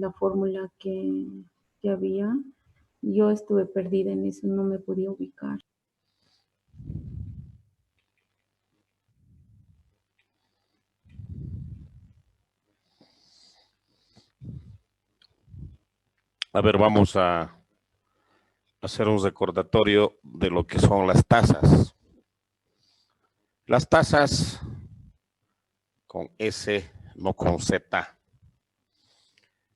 la fórmula que había. Yo estuve perdida en eso, no me podía ubicar. A ver, vamos a hacer un recordatorio de lo que son las tasas. Las tasas con S, no con Z,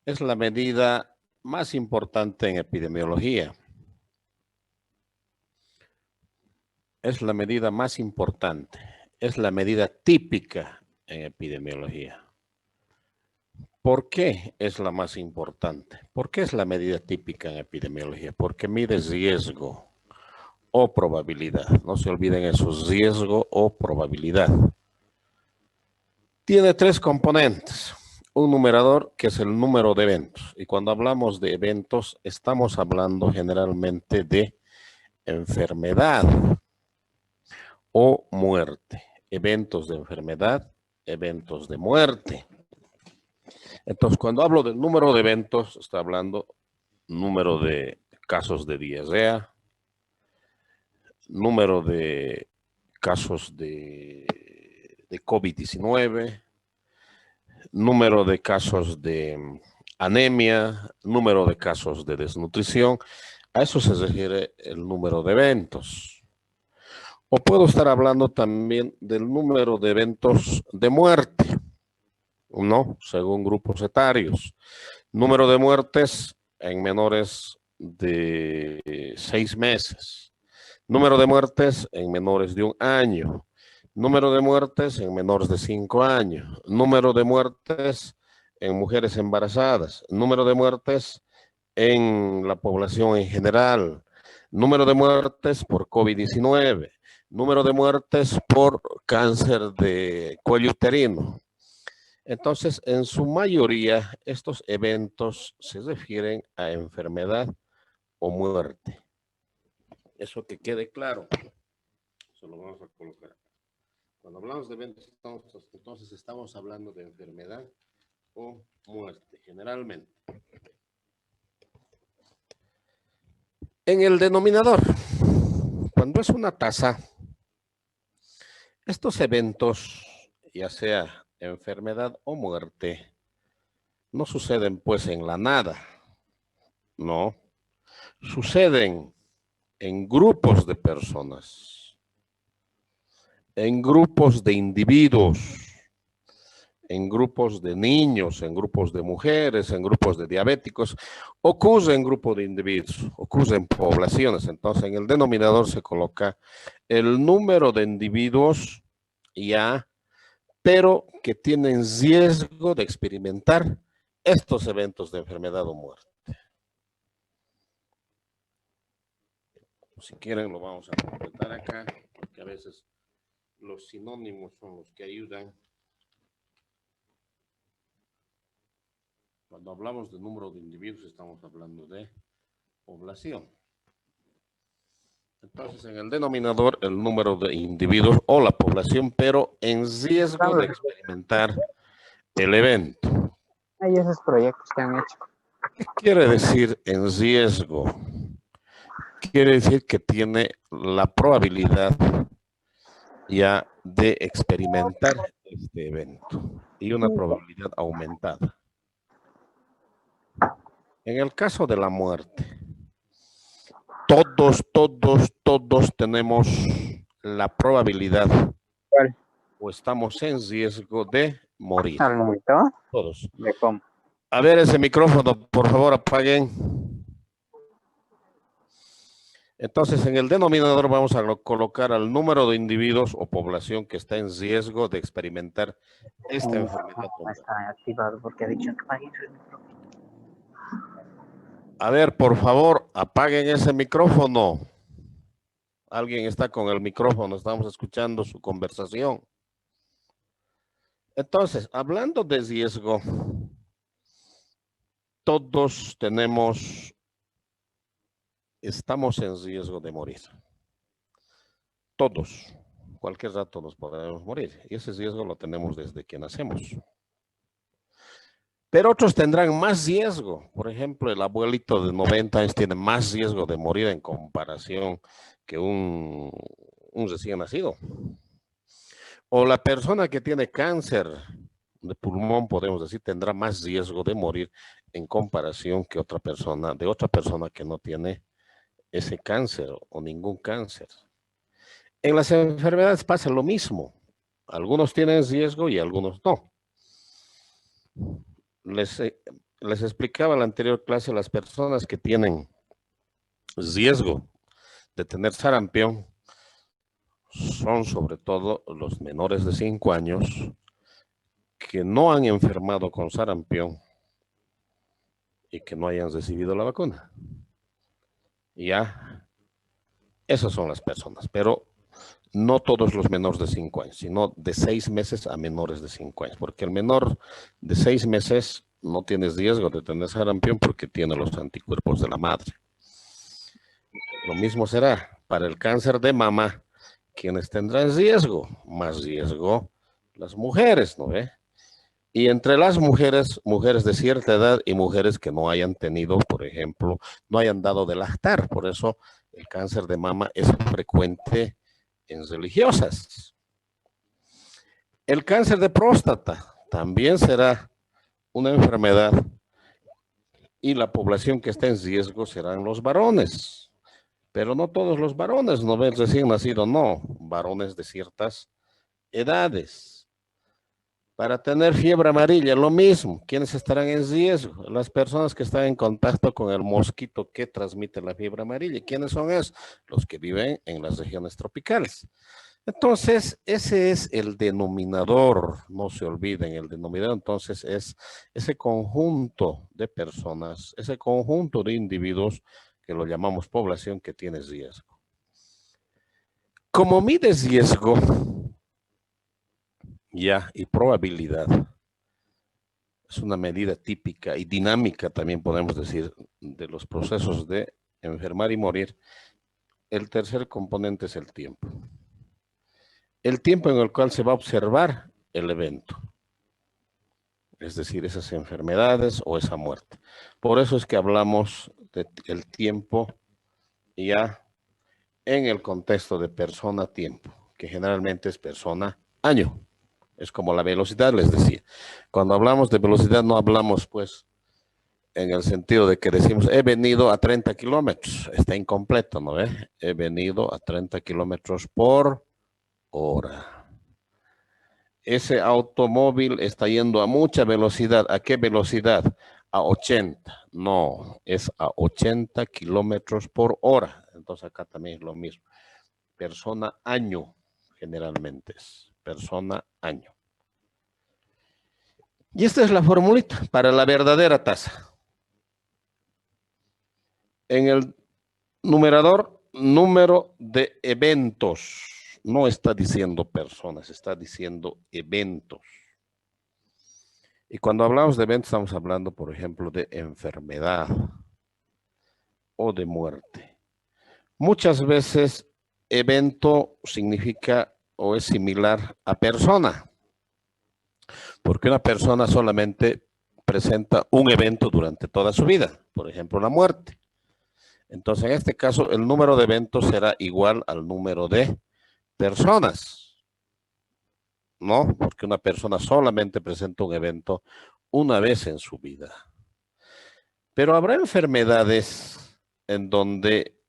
es la medida más importante en epidemiología. Es la medida más importante, es la medida típica en epidemiología. ¿Por qué es la más importante? ¿Por qué es la medida típica en epidemiología? Porque mide riesgo o probabilidad. No se olviden eso, riesgo o probabilidad. Tiene tres componentes. Un numerador que es el número de eventos. Y cuando hablamos de eventos, estamos hablando generalmente de enfermedad o muerte. Eventos de enfermedad, eventos de muerte. Entonces, cuando hablo del número de eventos, está hablando número de casos de diarrea, número de casos de COVID-19, número de casos de anemia, número de casos de desnutrición. A eso se refiere el número de eventos. O puedo estar hablando también del número de eventos de muerte, ¿no? Según grupos etarios. Número de muertes en menores de 6 meses. Número de muertes en menores de 1 año. Número de muertes en menores de 5 años. Número de muertes en mujeres embarazadas. Número de muertes en la población en general. Número de muertes por COVID-19. Número de muertes por cáncer de cuello uterino. Entonces, en su mayoría, estos eventos se refieren a enfermedad o muerte. Eso que quede claro. Eso lo vamos a colocar. Cuando hablamos de eventos, entonces estamos hablando de enfermedad o muerte, generalmente. En el denominador, cuando es una tasa, estos eventos, ya sea enfermedad o muerte, no suceden pues en la nada, no. Suceden en grupos de personas, en grupos de individuos, en grupos de niños, en grupos de mujeres, en grupos de diabéticos, ocurre en grupos de individuos, ocurre en poblaciones. Entonces, en el denominador se coloca el número de individuos ya, pero que tienen riesgo de experimentar estos eventos de enfermedad o muerte. Si quieren lo vamos a completar acá, porque a veces los sinónimos son los que ayudan. Cuando hablamos de número de individuos, estamos hablando de población. Entonces, en el denominador, el número de individuos o la población, pero en riesgo de experimentar el evento. Hay esos proyectos que han hecho. ¿Qué quiere decir en riesgo? Quiere decir que tiene la probabilidad ya de experimentar este evento y una probabilidad aumentada. En el caso de la muerte, todos tenemos la probabilidad o estamos en riesgo de morir. ¿Al monitor? Todos. ¿De cómo? A ver ese micrófono, por favor, apaguen. Entonces, en el denominador vamos a colocar al número de individuos o población que está en riesgo de experimentar esta enfermedad. No está activado porque ha dicho que apaguen el micrófono. A ver, por favor, apaguen ese micrófono. Alguien está con el micrófono, estamos escuchando su conversación. Entonces, hablando de riesgo, todos estamos en riesgo de morir. Todos, cualquier rato nos podemos morir. Y ese riesgo lo tenemos desde que nacemos. Pero otros tendrán más riesgo. Por ejemplo, el abuelito de 90 años tiene más riesgo de morir en comparación que un recién nacido. O la persona que tiene cáncer de pulmón, podemos decir, tendrá más riesgo de morir en comparación que otra persona que no tiene ese cáncer o ningún cáncer. En las enfermedades pasa lo mismo. Algunos tienen riesgo y algunos no. Les explicaba en la anterior clase, las personas que tienen riesgo de tener sarampión son sobre todo los menores de 5 años que no han enfermado con sarampión y que no hayan recibido la vacuna. Ya, esas son las personas, pero no todos los menores de 5 años, sino de 6 meses a menores de 5 años, porque el menor de 6 meses no tiene riesgo de tener sarampión porque tiene los anticuerpos de la madre. Lo mismo será para el cáncer de mama, quienes tendrán riesgo, más riesgo las mujeres, ¿no ve? Y entre las mujeres, mujeres de cierta edad y mujeres que no hayan tenido, por ejemplo, no hayan dado de lactar. Por eso el cáncer de mama es frecuente en religiosas. El cáncer de próstata también será una enfermedad y la población que está en riesgo serán los varones. Pero no todos los varones, no ven recién nacido, no, varones de ciertas edades. Para tener fiebre amarilla, lo mismo. ¿Quiénes estarán en riesgo? Las personas que están en contacto con el mosquito que transmite la fiebre amarilla. ¿Quiénes son esos? Los que viven en las regiones tropicales. Entonces, ese es el denominador. No se olviden, el denominador entonces es ese conjunto de personas, ese conjunto de individuos que lo llamamos población que tiene riesgo. Como mides riesgo, y probabilidad. Es una medida típica y dinámica, también podemos decir, de los procesos de enfermar y morir. El tercer componente es el tiempo. El tiempo en el cual se va a observar el evento. Es decir, esas enfermedades o esa muerte. Por eso es que hablamos del tiempo ya en el contexto de persona-tiempo, que generalmente es persona-año. Es como la velocidad, les decía. Cuando hablamos de velocidad no hablamos, pues, en el sentido de que decimos, he venido a 30 kilómetros. Está incompleto, ¿no? He venido a 30 kilómetros por hora. Ese automóvil está yendo a mucha velocidad. ¿A qué velocidad? A 80. No, es a 80 kilómetros por hora. Entonces acá también es lo mismo. Persona año, generalmente es. Persona año. Y esta es la formulita para la verdadera tasa. En el numerador, número de eventos. No está diciendo personas, está diciendo eventos. Y cuando hablamos de eventos, estamos hablando, por ejemplo, de enfermedad o de muerte. Muchas veces, evento significa o es similar a persona. Porque una persona solamente presenta un evento durante toda su vida, por ejemplo, la muerte. Entonces, en este caso, el número de eventos será igual al número de personas, ¿no? Porque una persona solamente presenta un evento una vez en su vida. Pero habrá enfermedades en donde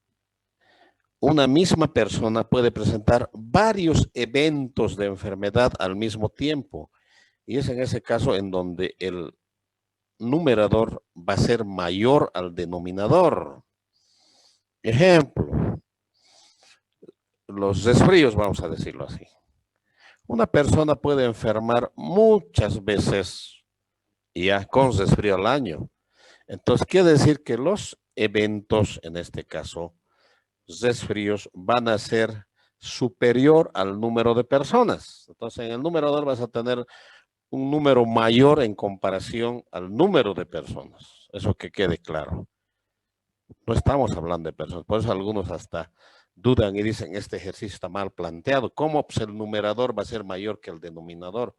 una misma persona puede presentar varios eventos de enfermedad al mismo tiempo. Y es en ese caso en donde el numerador va a ser mayor al denominador. Ejemplo, los resfríos, vamos a decirlo así. Una persona puede enfermar muchas veces ya con resfrío al año. Entonces, quiere decir que los eventos, en este caso, resfríos, van a ser superior al número de personas. Entonces, en el numerador vas a tener un número mayor en comparación al número de personas. Eso que quede claro. No estamos hablando de personas. Por eso algunos hasta dudan y dicen, este ejercicio está mal planteado. ¿Cómo pues, el numerador va a ser mayor que el denominador?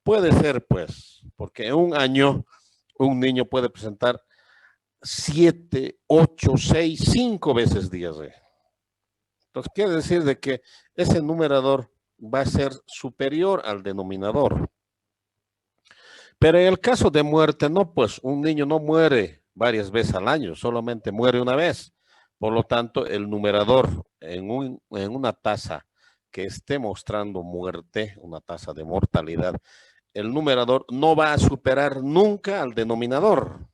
Puede ser, pues, porque en un año un niño puede presentar 7, 8, 6, 5 veces diarrea. Entonces quiere decir de que ese numerador va a ser superior al denominador. Pero en el caso de muerte, no, pues un niño no muere varias veces al año, solamente muere una vez. Por lo tanto, el numerador en una tasa que esté mostrando muerte, una tasa de mortalidad, el numerador no va a superar nunca al denominador,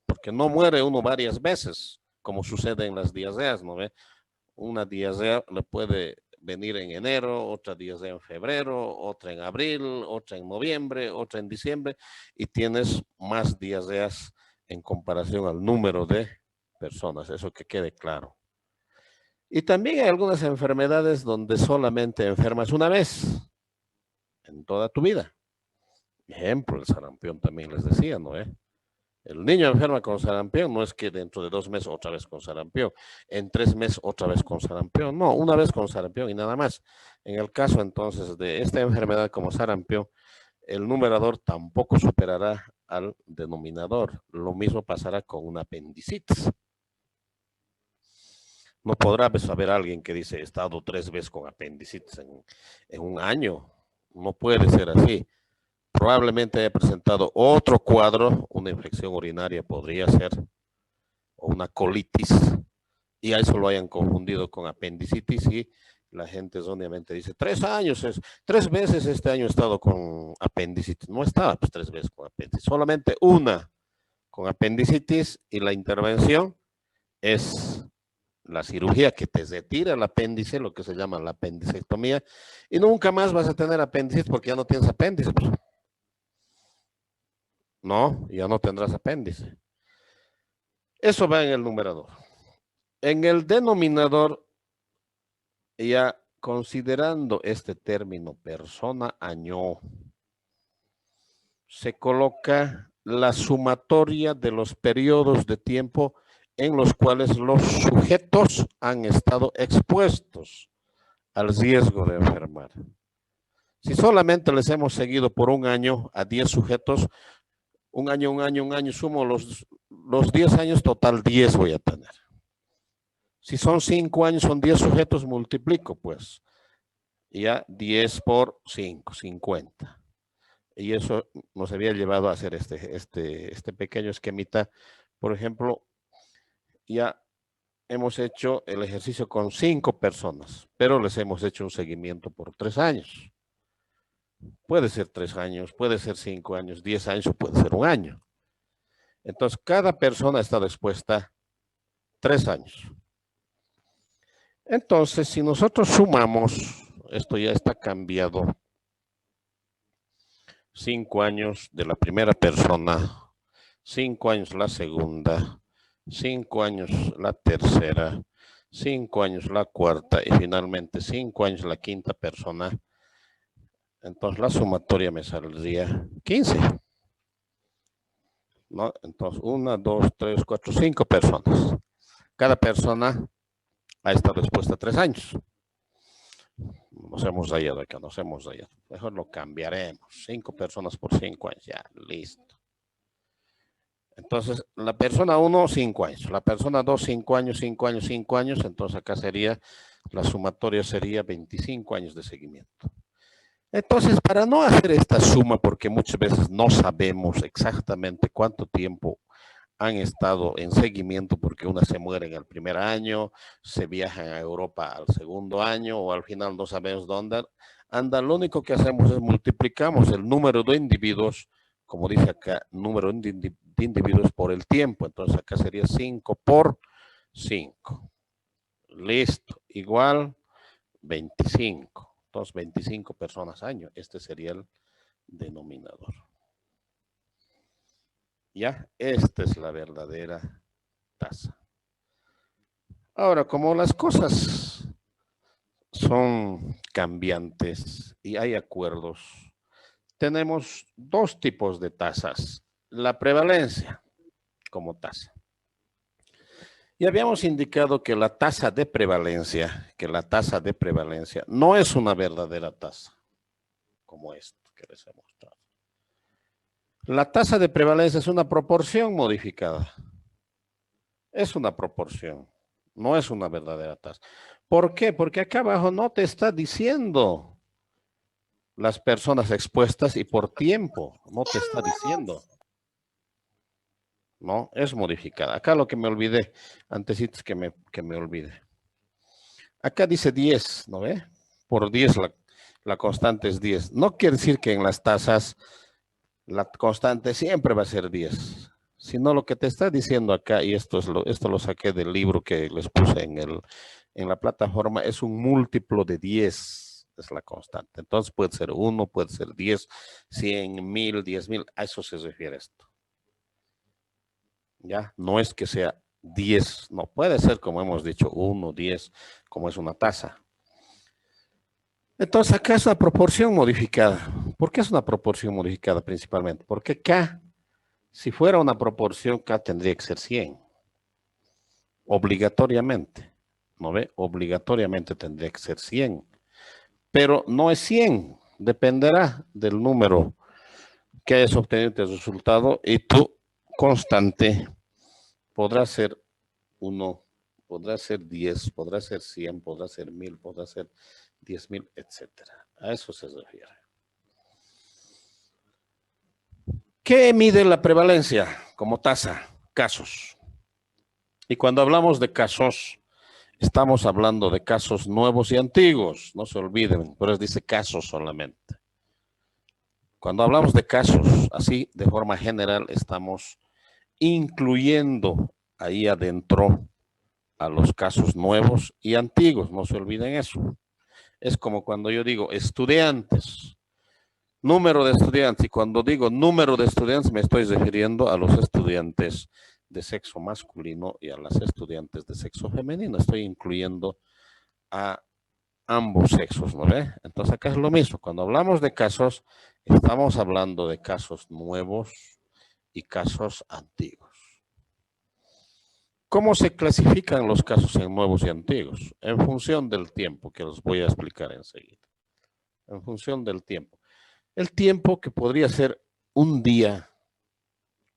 porque no muere uno varias veces, como sucede en las diarreas, ¿no ve? Una diarrea le puede venir en enero, otra diarrea en febrero, otra en abril, otra en noviembre, otra en diciembre, y tienes más diarreas en comparación al número de personas, eso que quede claro. Y también hay algunas enfermedades donde solamente enfermas una vez en toda tu vida. Ejemplo, el sarampión también les decía, ¿no? El niño enferma con sarampión, no es que dentro de 2 meses otra vez con sarampión, en 3 meses otra vez con sarampión, no, una vez con sarampión y nada más. En el caso entonces de esta enfermedad como sarampión, el numerador tampoco superará al denominador. Lo mismo pasará con una apendicitis. No podrá saber alguien que dice, he estado 3 veces con apendicitis en un año. No puede ser así. Probablemente haya presentado otro cuadro, una infección urinaria podría ser, o una colitis, y a eso lo hayan confundido con apendicitis y la gente erróneamente dice, 3 años, 3 veces este año he estado con apendicitis. No estaba pues 3 veces con apendicitis, solamente una con apendicitis y la intervención es la cirugía que te retira el apéndice, lo que se llama la apendicectomía, y nunca más vas a tener apéndice porque ya no tienes apéndice. Pues. No, ya no tendrás apéndice. Eso va en el numerador. En el denominador, ya considerando este término persona año, se coloca la sumatoria de los periodos de tiempo en los cuales los sujetos han estado expuestos al riesgo de enfermar. Si solamente les hemos seguido por un año a 10 sujetos, un año, sumo los 10 años, total 10 voy a tener. Si son 5 años, son 10 sujetos, multiplico pues. Ya 10 por 5, 50. Y eso nos había llevado a hacer este pequeño esquemita. Por ejemplo, ya hemos hecho el ejercicio con 5 personas, pero les hemos hecho un seguimiento por 3 años. Puede ser 3 años, puede ser 5 años, 10 años o puede ser un año. Entonces, cada persona ha estado expuesta 3 años. Entonces, si nosotros sumamos, esto ya está cambiado, 5 años de la primera persona, 5 años la segunda, 5 años la tercera, 5 años la cuarta y finalmente 5 años la quinta persona. Entonces la sumatoria me saldría 15. ¿No? Entonces 1, 2, 3, 4, 5 personas. Cada persona ha estado expuesta 3 años. Nos hemos rayado acá, nos hemos rayado. Mejor lo cambiaremos. 5 personas por 5 años. Ya, listo. Entonces, la persona 1, 5 años. La persona 2, 5 años, 5 años, 5 años. Entonces, acá sería, la sumatoria sería 25 años de seguimiento. Entonces, para no hacer esta suma, porque muchas veces no sabemos exactamente cuánto tiempo han estado en seguimiento, porque una se muere en el primer año, se viaja a Europa al segundo año, o al final no sabemos dónde anda. Lo único que hacemos es multiplicamos el número de individuos, como dice acá, número de individuos por el tiempo. Entonces acá sería 5 por 5. Listo, igual 25. Entonces 25 personas año. Este sería el denominador. Ya, esta es la verdadera tasa. Ahora, como las cosas son cambiantes y hay acuerdos, tenemos 2 tipos de tasas. La prevalencia como tasa. Y habíamos indicado que la tasa de prevalencia, no es una verdadera tasa, como esto que les he mostrado. La tasa de prevalencia es una proporción modificada. Es una proporción, no es una verdadera tasa. ¿Por qué? Porque acá abajo no te está diciendo las personas expuestas y por tiempo, no te está diciendo. No, es modificada. Acá lo que me olvidé, antecitos que me olvide. Acá dice 10, ¿no ve? Por 10 la constante es 10. No quiere decir que en las tasas la constante siempre va a ser 10, sino lo que te está diciendo acá, y esto lo saqué del libro que les puse en la plataforma, es un múltiplo de 10, es la constante. Entonces puede ser 1, puede ser 10, 100, 1000, 10,000, a eso se refiere esto. Ya, no es que sea 10, no, puede ser como hemos dicho, 1, 10, como es una tasa. Entonces acá es una proporción modificada. ¿Por qué es una proporción modificada principalmente? Porque K, si fuera una proporción, K tendría que ser 100. Obligatoriamente. ¿No ve? Obligatoriamente tendría que ser 100. Pero no es 100. Dependerá del número que hayas obtenido de resultado y tu constante podrá ser 1, podrá ser 10, podrá ser 100, podrá ser 1000, podrá ser 10,000, etcétera. A eso se refiere. ¿Qué mide la prevalencia como tasa? Casos. Y cuando hablamos de casos, estamos hablando de casos nuevos y antiguos. No se olviden, pero dice casos solamente. Cuando hablamos de casos, así de forma general, estamos incluyendo ahí adentro a los casos nuevos y antiguos. No se olviden eso. Es como cuando yo digo estudiantes, número de estudiantes. Y cuando digo número de estudiantes, me estoy refiriendo a los estudiantes de sexo masculino y a las estudiantes de sexo femenino. Estoy incluyendo a ambos sexos, ¿no ve? Entonces acá es lo mismo. Cuando hablamos de casos, estamos hablando de casos nuevos y casos antiguos. ¿Cómo se clasifican los casos en nuevos y antiguos? En función del tiempo, que los voy a explicar enseguida. En función del tiempo. El tiempo que podría ser un día,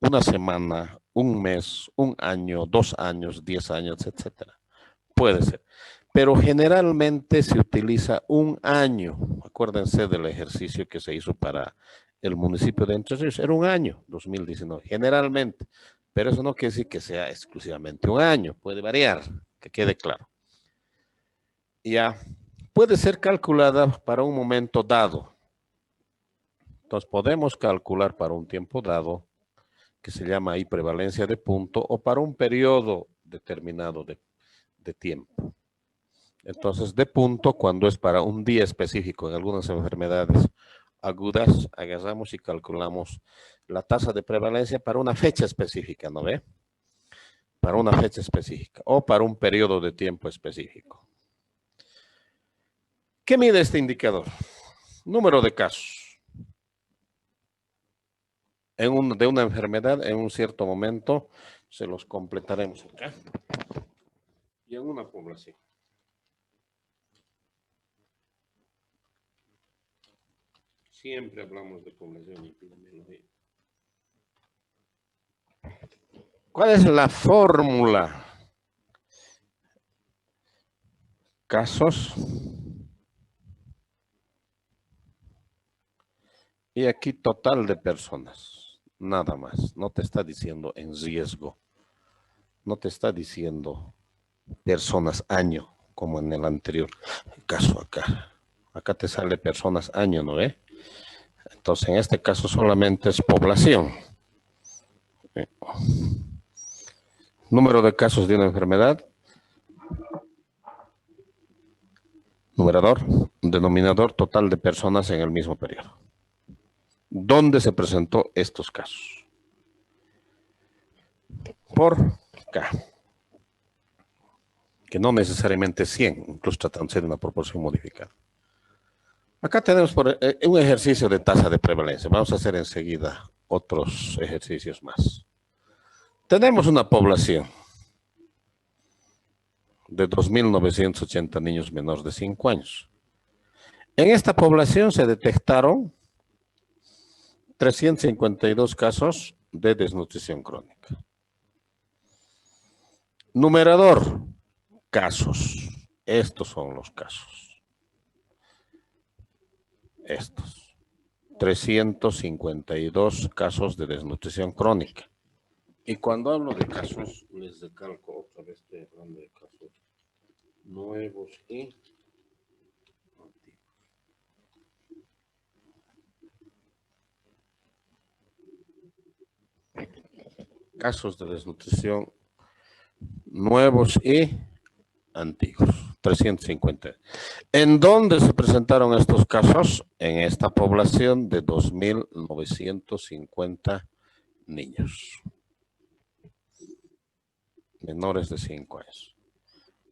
una semana, un mes, un año, 2 años, 10 años, etcétera. Puede ser. Pero generalmente se utiliza un año. Acuérdense del ejercicio que se hizo para el municipio de Entre Ríos. Era un año, 2019, generalmente. Pero eso no quiere decir que sea exclusivamente un año. Puede variar, que quede claro. Ya, puede ser calculada para un momento dado. Entonces podemos calcular para un tiempo dado, que se llama ahí prevalencia de punto, o para un periodo determinado de tiempo. Entonces, de punto, cuando es para un día específico en algunas enfermedades agudas, agarramos y calculamos la tasa de prevalencia para una fecha específica, ¿no ve? Para una fecha específica o para un periodo de tiempo específico. ¿Qué mide este indicador? Número de casos. De una enfermedad en un cierto momento, se los completaremos acá. Y en una población. Siempre hablamos de población y epidemiología. ¿Cuál es la fórmula? Casos. Y aquí total de personas. Nada más. No te está diciendo en riesgo. No te está diciendo personas año, como en el anterior caso acá. Acá te sale personas año, ¿no ve? Entonces, en este caso solamente es población. Número de casos de una enfermedad. Numerador, denominador total de personas en el mismo periodo. ¿Dónde se presentó estos casos? Por K. Que no necesariamente 100, incluso tratándose de una proporción modificada. Acá tenemos un ejercicio de tasa de prevalencia. Vamos a hacer enseguida otros ejercicios más. Tenemos una población de 2.980 niños menores de 5 años. En esta población se detectaron 352 casos de desnutrición crónica. Numerador, casos. Estos son los casos. Estos. 352 casos de desnutrición crónica. Y cuando hablo de casos, les recalco otra vez, estoy hablando de casos nuevos y antiguos. Casos de desnutrición nuevos y antiguos, 350. ¿En dónde se presentaron estos casos? En esta población de 2.950 niños menores de 5 años.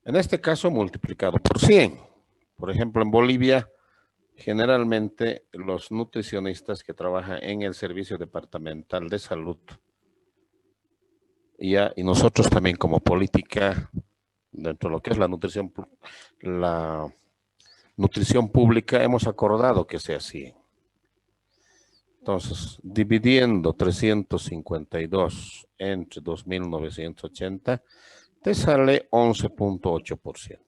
En este caso, multiplicado por 100. Por ejemplo, en Bolivia, generalmente los nutricionistas que trabajan en el Servicio Departamental de Salud, y nosotros también como política, dentro de lo que es la nutrición pública, hemos acordado que sea así. Entonces, dividiendo 352 entre 2.980, te sale 11.8%.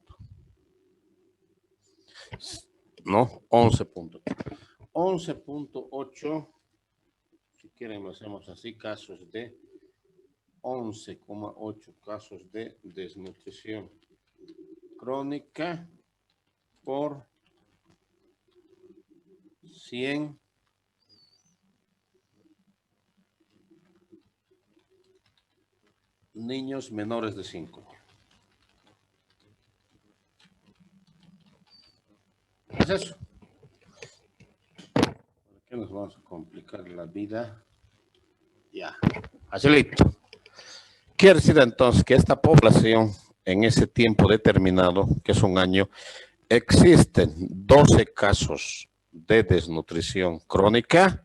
¿No? 11.8. 11.8, si quieren lo hacemos así, casos de 11,8 casos de desnutrición crónica por 100 niños menores de 5 años. ¿Es eso? ¿Por qué nos vamos a complicar la vida? Ya, así listo. Quiere decir entonces que esta población, en ese tiempo determinado, que es un año, existen 12 casos de desnutrición crónica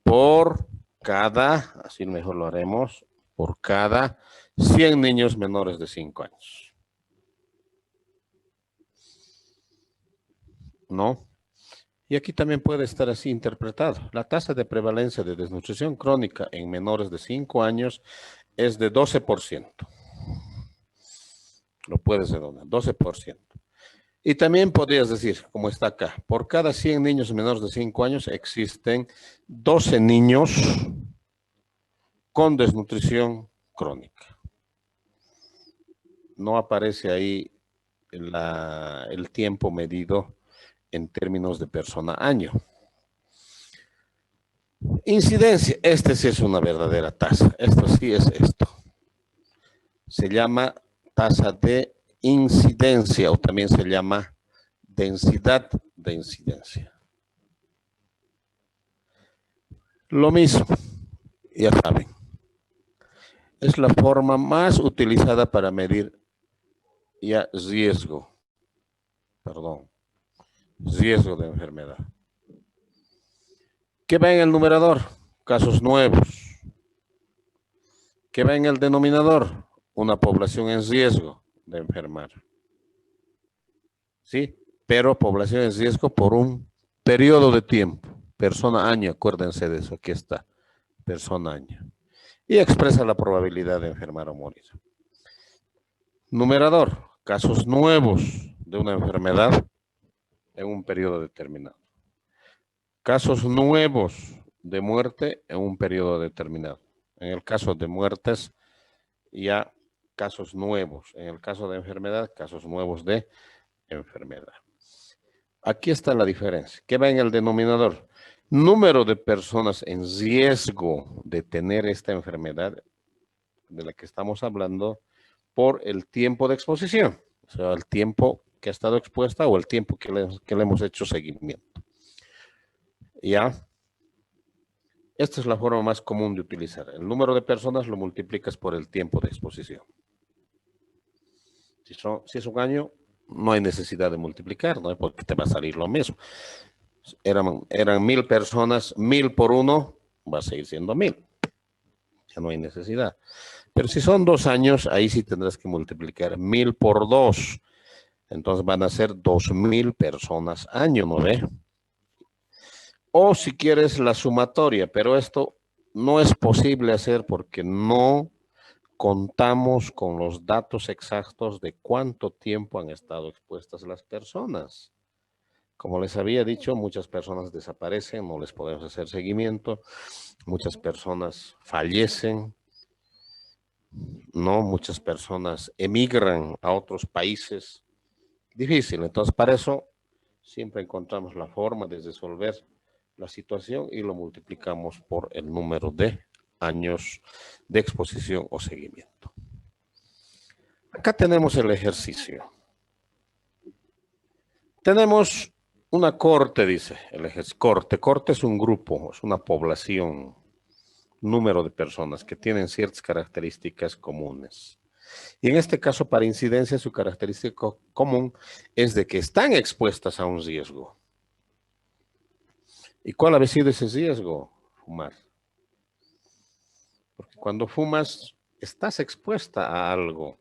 por cada, así mejor lo haremos, por cada 100 niños menores de 5 años. ¿No? Y aquí también puede estar así interpretado. La tasa de prevalencia de desnutrición crónica en menores de 5 años es de 12%. Lo puedes redondear, 12%. Y también podrías decir, como está acá, por cada 100 niños menores de 5 años existen 12 niños con desnutrición crónica. No aparece ahí el tiempo medido en términos de persona año. Incidencia, este sí es una verdadera tasa. Esto sí es esto. Se llama tasa de incidencia o también se llama densidad de incidencia. Lo mismo, ya saben, es la forma más utilizada para medir ya riesgo de enfermedad. ¿Qué va en el numerador? Casos nuevos. ¿Qué va en el denominador? Una población en riesgo de enfermar. ¿Sí? Pero población en riesgo por un periodo de tiempo. Persona año, acuérdense de eso, aquí está. Persona año. Y expresa la probabilidad de enfermar o morir. Numerador, casos nuevos de una enfermedad en un periodo determinado. Casos nuevos de muerte en un periodo determinado. En el caso de muertes, ya casos nuevos. En el caso de enfermedad, casos nuevos de enfermedad. Aquí está la diferencia. ¿Qué va en el denominador? Número de personas en riesgo de tener esta enfermedad de la que estamos hablando por el tiempo de exposición. O sea, el tiempo que ha estado expuesta o el tiempo que le hemos hecho seguimiento. ¿Ya? Esta es la forma más común de utilizar. El número de personas lo multiplicas por el tiempo de exposición. Si es un año, no hay necesidad de multiplicar, ¿no? Porque te va a salir lo mismo. Eran 1000 personas, 1000 por 1, va a seguir siendo 1000. Ya no hay necesidad. Pero si son 2 años, ahí sí tendrás que multiplicar 1000 por 2. Entonces van a ser 2000 personas año, ¿no ve? O si quieres la sumatoria, pero esto no es posible hacer porque no contamos con los datos exactos de cuánto tiempo han estado expuestas las personas. Como les había dicho, muchas personas desaparecen, no les podemos hacer seguimiento, muchas personas fallecen, ¿no? Muchas personas emigran a otros países. Difícil, entonces para eso siempre encontramos la forma de resolver la situación y lo multiplicamos por el número de años de exposición o seguimiento. Acá tenemos el ejercicio. Tenemos una corte, dice el ejercicio. Corte es un grupo, es una población, número de personas que tienen ciertas características comunes. Y en este caso, para incidencia, su característica común es de que están expuestas a un riesgo. ¿Y cuál ha sido ese riesgo? Fumar. Porque cuando fumas, estás expuesta a algo.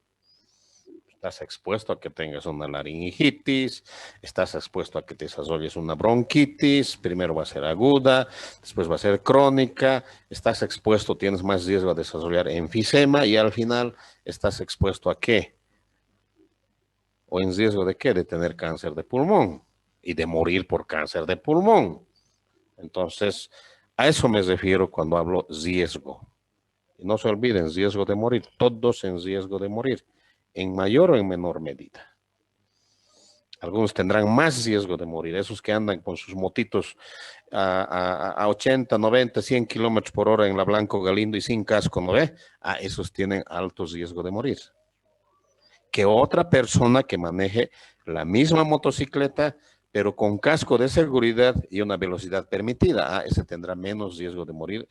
Estás expuesto a que tengas una laringitis, estás expuesto a que te desarrolles una bronquitis, primero va a ser aguda, después va a ser crónica, estás expuesto, tienes más riesgo de desarrollar enfisema y al final estás expuesto a ¿qué? ¿O en riesgo de qué? De tener cáncer de pulmón y de morir por cáncer de pulmón. Entonces, a eso me refiero cuando hablo riesgo. Y no se olviden, riesgo de morir, todos en riesgo de morir, en mayor o en menor medida. Algunos tendrán más riesgo de morir, esos que andan con sus motitos a 80, 90, 100 kilómetros por hora en la Blanco Galindo y sin casco, ¿no ve? Esos tienen alto riesgo de morir. Que otra persona que maneje la misma motocicleta, pero con casco de seguridad y una velocidad permitida, ese tendrá menos riesgo de morir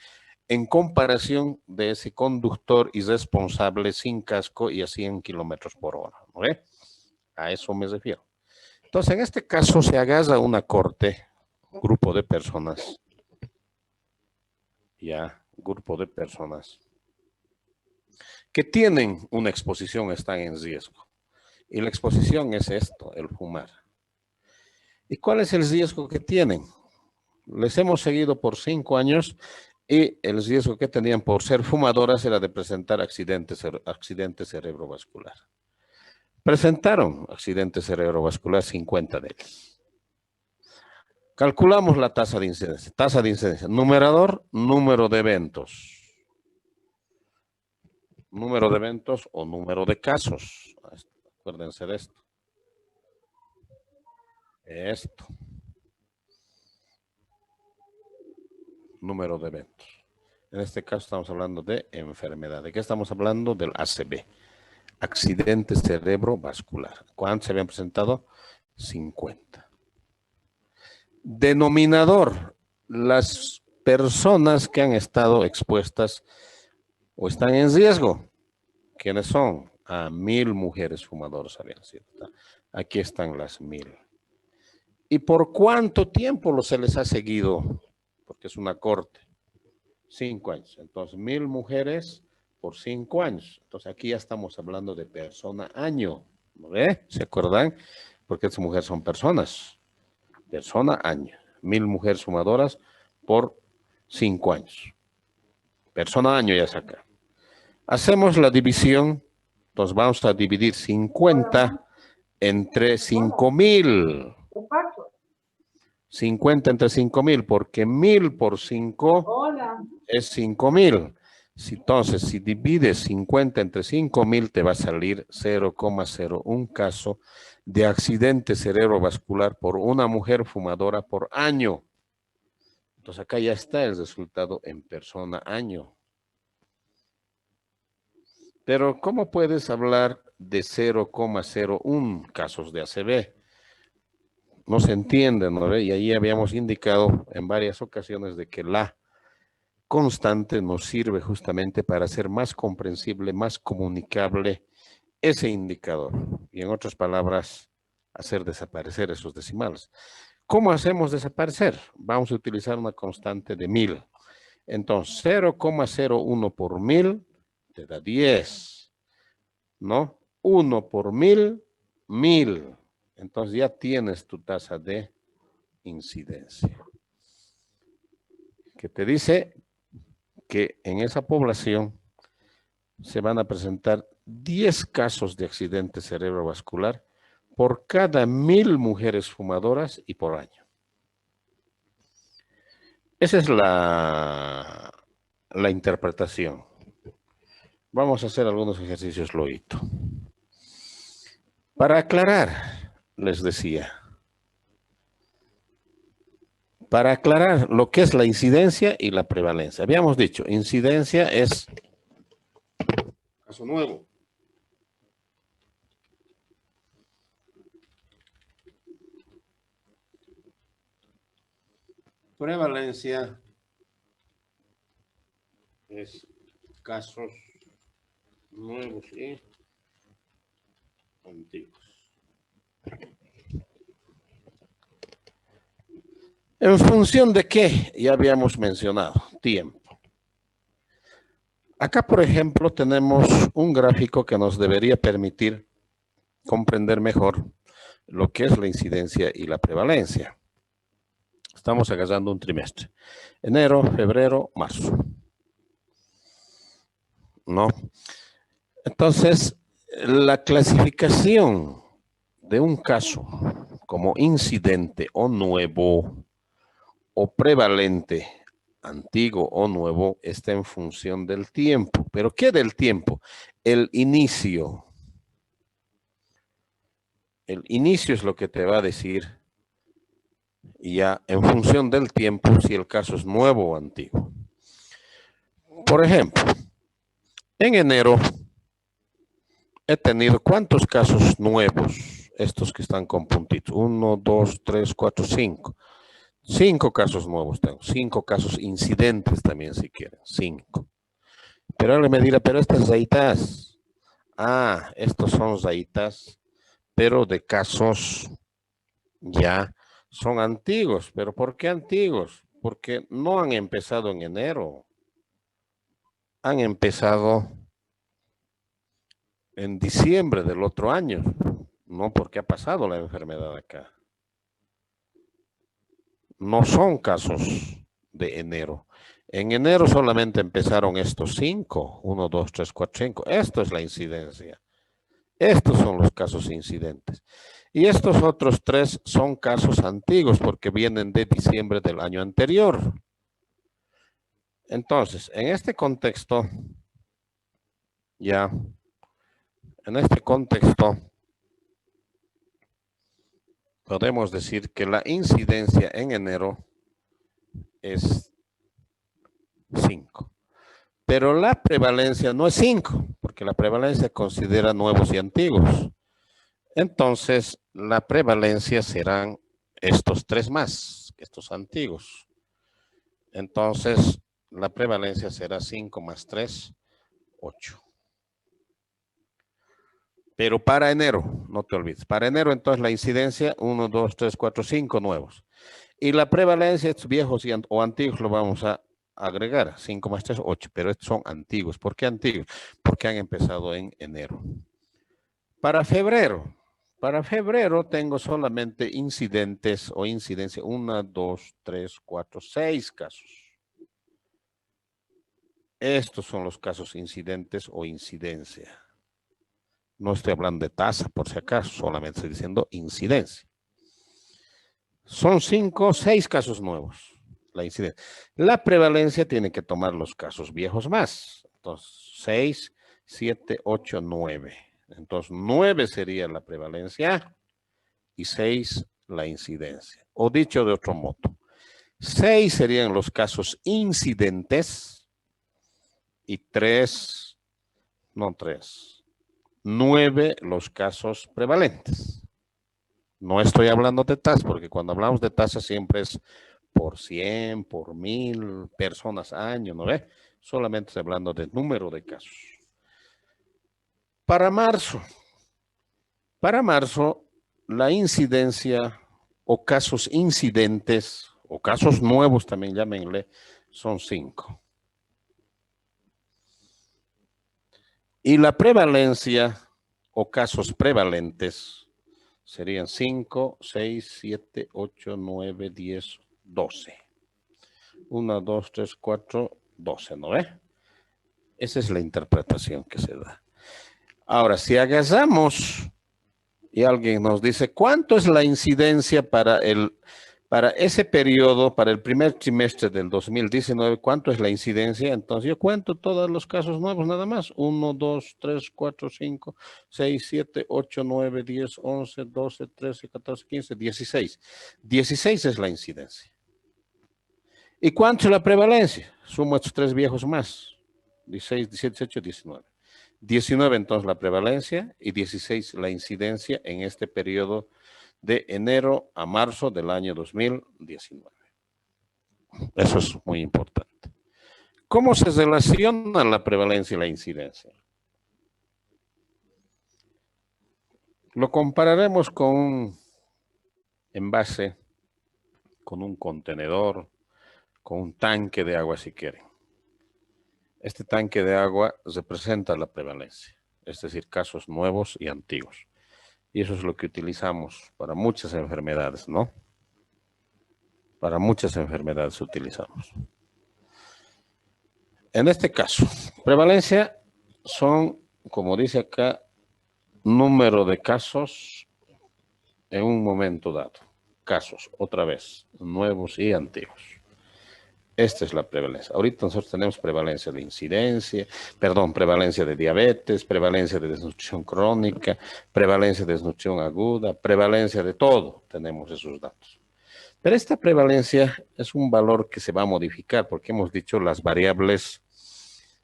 en comparación de ese conductor irresponsable sin casco y a 100 kilómetros por hora, ¿no ve? A eso me refiero. Entonces, en este caso se agarra una corte, grupo de personas, grupo de personas que tienen una exposición, están en riesgo. Y la exposición es esto, el fumar. ¿Y cuál es el riesgo que tienen? Les hemos seguido por 5 años y el riesgo que tenían por ser fumadoras era de presentar accidente cerebrovascular. Presentaron accidente cerebrovascular 50 de ellos. Calculamos la tasa de incidencia. Tasa de incidencia. Numerador, número de eventos. Número de eventos o número de casos. Acuérdense de esto. Esto. Número de eventos. En este caso estamos hablando de enfermedad. ¿De qué estamos hablando? Del ACV. Accidente cerebrovascular. ¿Cuántos se habían presentado? 50. Denominador. Las personas que han estado expuestas o están en riesgo. ¿Quiénes son? 1000 mujeres fumadoras habían sido. Aquí están las 1000. ¿Y por cuánto tiempo se les ha seguido? Porque es una corte. 5 años. Entonces, 1000 mujeres por 5 años. Entonces, aquí ya estamos hablando de persona año. ¿No ve? ¿Se acuerdan? Porque estas mujeres son personas. Persona año. 1000 mujeres fumadoras por 5 años. Persona año ya saca. Hacemos la división. Entonces, vamos a dividir 50 entre 5000. 50 entre 5000, porque 1000 por 5 es 5000. Entonces, si divides 50 entre 5000, te va a salir 0,01 caso de accidente cerebrovascular por una mujer fumadora por año. Entonces, acá ya está el resultado en persona año. Pero, ¿cómo puedes hablar de 0,01 casos de ACV? No se entiende, ¿no? Y ahí habíamos indicado en varias ocasiones de que la constante nos sirve justamente para hacer más comprensible, más comunicable ese indicador. Y en otras palabras, hacer desaparecer esos decimales. ¿Cómo hacemos desaparecer? Vamos a utilizar una constante de 1000. Entonces, 0,01 por 1000 te da 10, ¿no? 1 por 1000, 1000. Entonces ya tienes tu tasa de incidencia. que te dice que en esa población se van a presentar 10 casos de accidente cerebrovascular por cada 1000 mujeres fumadoras y por año. Esa es la interpretación. Vamos a hacer algunos ejercicios luego. Para aclarar, les decía, para aclarar lo que es la incidencia y la prevalencia. Habíamos dicho, incidencia es caso nuevo. Prevalencia es casos nuevos y antiguos. ¿En función de qué? Ya habíamos mencionado, tiempo. Acá, por ejemplo, tenemos un gráfico que nos debería permitir comprender mejor lo que es la incidencia y la prevalencia. Estamos agarrando un trimestre. Enero, febrero, marzo. ¿No? Entonces, la clasificación de un caso como incidente o nuevo o prevalente, antiguo o nuevo, está en función del tiempo. ¿Pero qué del tiempo? El inicio. El inicio es lo que te va a decir ya en función del tiempo si el caso es nuevo o antiguo. Por ejemplo, en enero he tenido ¿cuántos casos nuevos? Estos que están con puntitos. 1, 2, 3, 4, 5. 5 casos nuevos tengo. 5 casos incidentes también si quieren. 5. Pero alguien me dirá, pero estas zaitas. Ah, estos son zaitas, pero de casos ya son antiguos. ¿Pero por qué antiguos? Porque no han empezado en enero. Han empezado en diciembre del otro año. No porque ha pasado la enfermedad acá. No son casos de enero. En enero solamente empezaron estos 5. 1, 2, 3, 4, 5. Esto es la incidencia. Estos son los casos incidentes. Y estos otros 3 son casos antiguos porque vienen de diciembre del año anterior. Entonces, en este contexto, podemos decir que la incidencia en enero es 5. Pero la prevalencia no es 5, porque la prevalencia considera nuevos y antiguos. Entonces, la prevalencia serán estos 3 más, estos antiguos. Entonces, la prevalencia será 5 más 3, 8. Pero para enero, no te olvides, para enero entonces la incidencia 1, 2, 3, 4, 5 nuevos. Y la prevalencia, estos viejos o antiguos lo vamos a agregar, 5 más 3, 8, pero estos son antiguos. ¿Por qué antiguos? Porque han empezado en enero. Para febrero tengo solamente incidentes o incidencia, 1, 2, 3, 4, 6 casos. Estos son los casos incidentes o incidencia. No estoy hablando de tasa, por si acaso, solamente estoy diciendo incidencia. Son 5, 6 casos nuevos. La incidencia. La prevalencia tiene que tomar los casos viejos más. Entonces, 6, 7, 8, 9. Entonces, 9 sería la prevalencia y 6 la incidencia. O dicho de otro modo, 6 serían los casos incidentes y 9 los casos prevalentes. No estoy hablando de tasa, porque cuando hablamos de tasa siempre es por 100, por 1000 personas año, ¿no ve? Solamente estoy hablando de número de casos. Para marzo, la incidencia o casos incidentes, o casos nuevos también llámenle, son 5. Y la prevalencia o casos prevalentes serían 5, 6, 7, 8, 9, 10, 12. 1, 2, 3, 4, 12, ¿no ve? Esa es la interpretación que se da. Ahora, si agarramos y alguien nos dice, ¿cuánto es la incidencia para ese periodo, para el primer trimestre del 2019, cuánto es la incidencia? Entonces yo cuento todos los casos nuevos nada más. 1, 2, 3, 4, 5, 6, 7, 8, 9, 10, 11, 12, 13, 14, 15, 16. 16 es la incidencia. ¿Y cuánto es la prevalencia? Sumo estos tres viejos más. 16, 17, 18, 19. 19 entonces la prevalencia y 16 la incidencia en este periodo de enero a marzo del año 2019. Eso es muy importante. ¿Cómo se relaciona la prevalencia y la incidencia? Lo compararemos con un envase, con un contenedor, con un tanque de agua si quieren. Este tanque de agua representa la prevalencia, es decir, casos nuevos y antiguos. Y eso es lo que utilizamos para muchas enfermedades, ¿no? Para muchas enfermedades utilizamos. En este caso, prevalencia son, como dice acá, número de casos en un momento dado. Casos, otra vez, nuevos y antiguos. Esta es la prevalencia. Ahorita nosotros tenemos prevalencia de incidencia, prevalencia de diabetes, prevalencia de desnutrición crónica, prevalencia de desnutrición aguda, prevalencia de todo. Tenemos esos datos. Pero esta prevalencia es un valor que se va a modificar porque hemos dicho las variables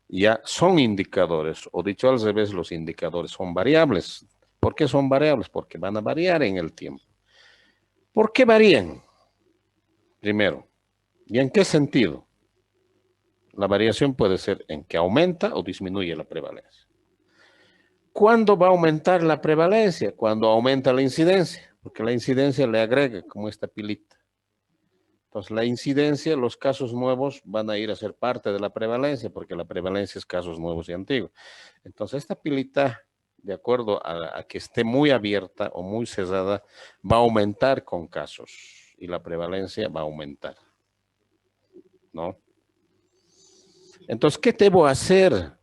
ya son indicadores, o dicho al revés, los indicadores son variables. ¿Por qué son variables? Porque van a variar en el tiempo. ¿Por qué varían? Primero, ¿y en qué sentido? La variación puede ser en que aumenta o disminuye la prevalencia. ¿Cuándo va a aumentar la prevalencia? Cuando aumenta la incidencia, porque la incidencia le agrega como esta pilita. Entonces, la incidencia, los casos nuevos van a ir a ser parte de la prevalencia, porque la prevalencia es casos nuevos y antiguos. Entonces, esta pilita, de acuerdo a que esté muy abierta o muy cerrada, va a aumentar con casos y la prevalencia va a aumentar, ¿no? Entonces, ¿qué debo hacer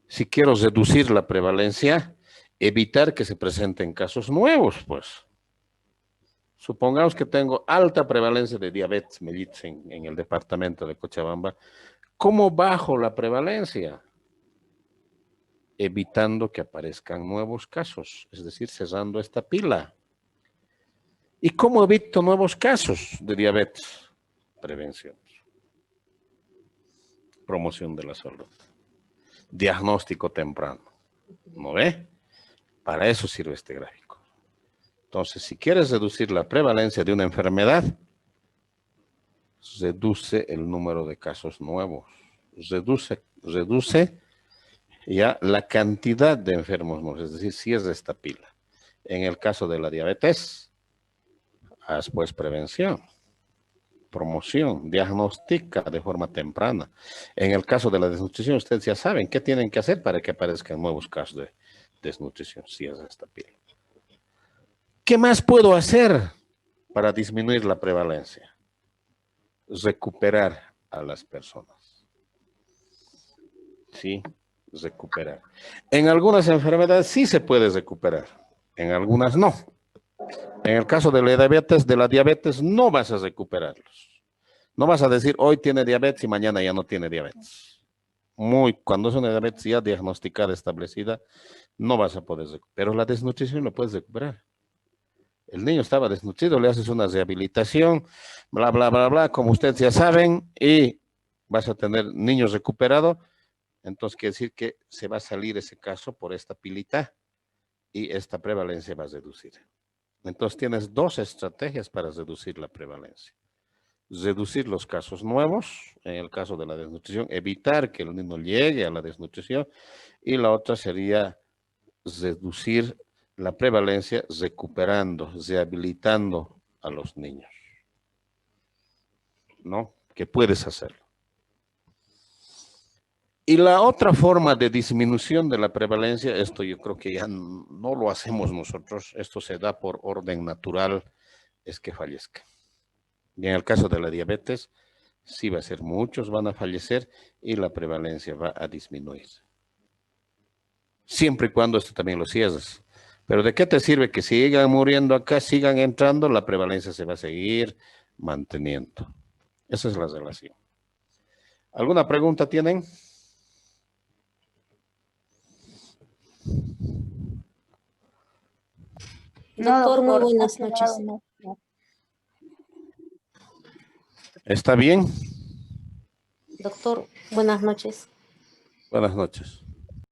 si quiero reducir la prevalencia? Evitar que se presenten casos nuevos, pues. Supongamos que tengo alta prevalencia de diabetes mellitus en el departamento de Cochabamba. ¿Cómo bajo la prevalencia? Evitando que aparezcan nuevos casos, es decir, cerrando esta pila. ¿Y cómo evito nuevos casos de diabetes? Prevención. Promoción de la salud. Diagnóstico temprano. ¿No ve? Para eso sirve este gráfico. Entonces, si quieres reducir la prevalencia de una enfermedad, reduce el número de casos nuevos. Reduce ya la cantidad de enfermos nuevos, es decir, cierra esta pila. En el caso de la diabetes, haz pues prevención, promoción, diagnostica de forma temprana. En el caso de la desnutrición, ustedes ya saben qué tienen que hacer para que aparezcan nuevos casos de desnutrición. Cierra esta pila. ¿Qué más puedo hacer para disminuir la prevalencia? Recuperar a las personas. Sí, recuperar. En algunas enfermedades sí se puede recuperar, en algunas no. En el caso de la diabetes no vas a recuperarlos. No vas a decir hoy tiene diabetes y mañana ya no tiene diabetes. Cuando es una diabetes ya diagnosticada, establecida, no vas a poder recuperar. Pero la desnutrición lo puedes recuperar. El niño estaba desnutrido, le haces una rehabilitación, bla, bla, bla, bla, como ustedes ya saben, y vas a tener niños recuperados. Entonces quiere decir que se va a salir ese caso por esta pilita y esta prevalencia va a reducir. Entonces tienes dos estrategias para reducir la prevalencia. Reducir los casos nuevos, en el caso de la desnutrición, evitar que el niño llegue a la desnutrición, y la otra sería reducir la prevalencia recuperando, rehabilitando a los niños. ¿No? Que puedes hacerlo. Y la otra forma de disminución de la prevalencia, esto yo creo que ya no lo hacemos nosotros, esto se da por orden natural, es que fallezca. Y en el caso de la diabetes, sí va a ser muchos van a fallecer y la prevalencia va a disminuir. Siempre y cuando esto también lo cierres. Pero ¿de qué te sirve que sigan muriendo acá, sigan entrando? La prevalencia se va a seguir manteniendo. Esa es la relación. ¿Alguna pregunta tienen? Doctor, muy buenas aclarado, noches. no. ¿Está bien? Doctor, buenas noches. Buenas noches.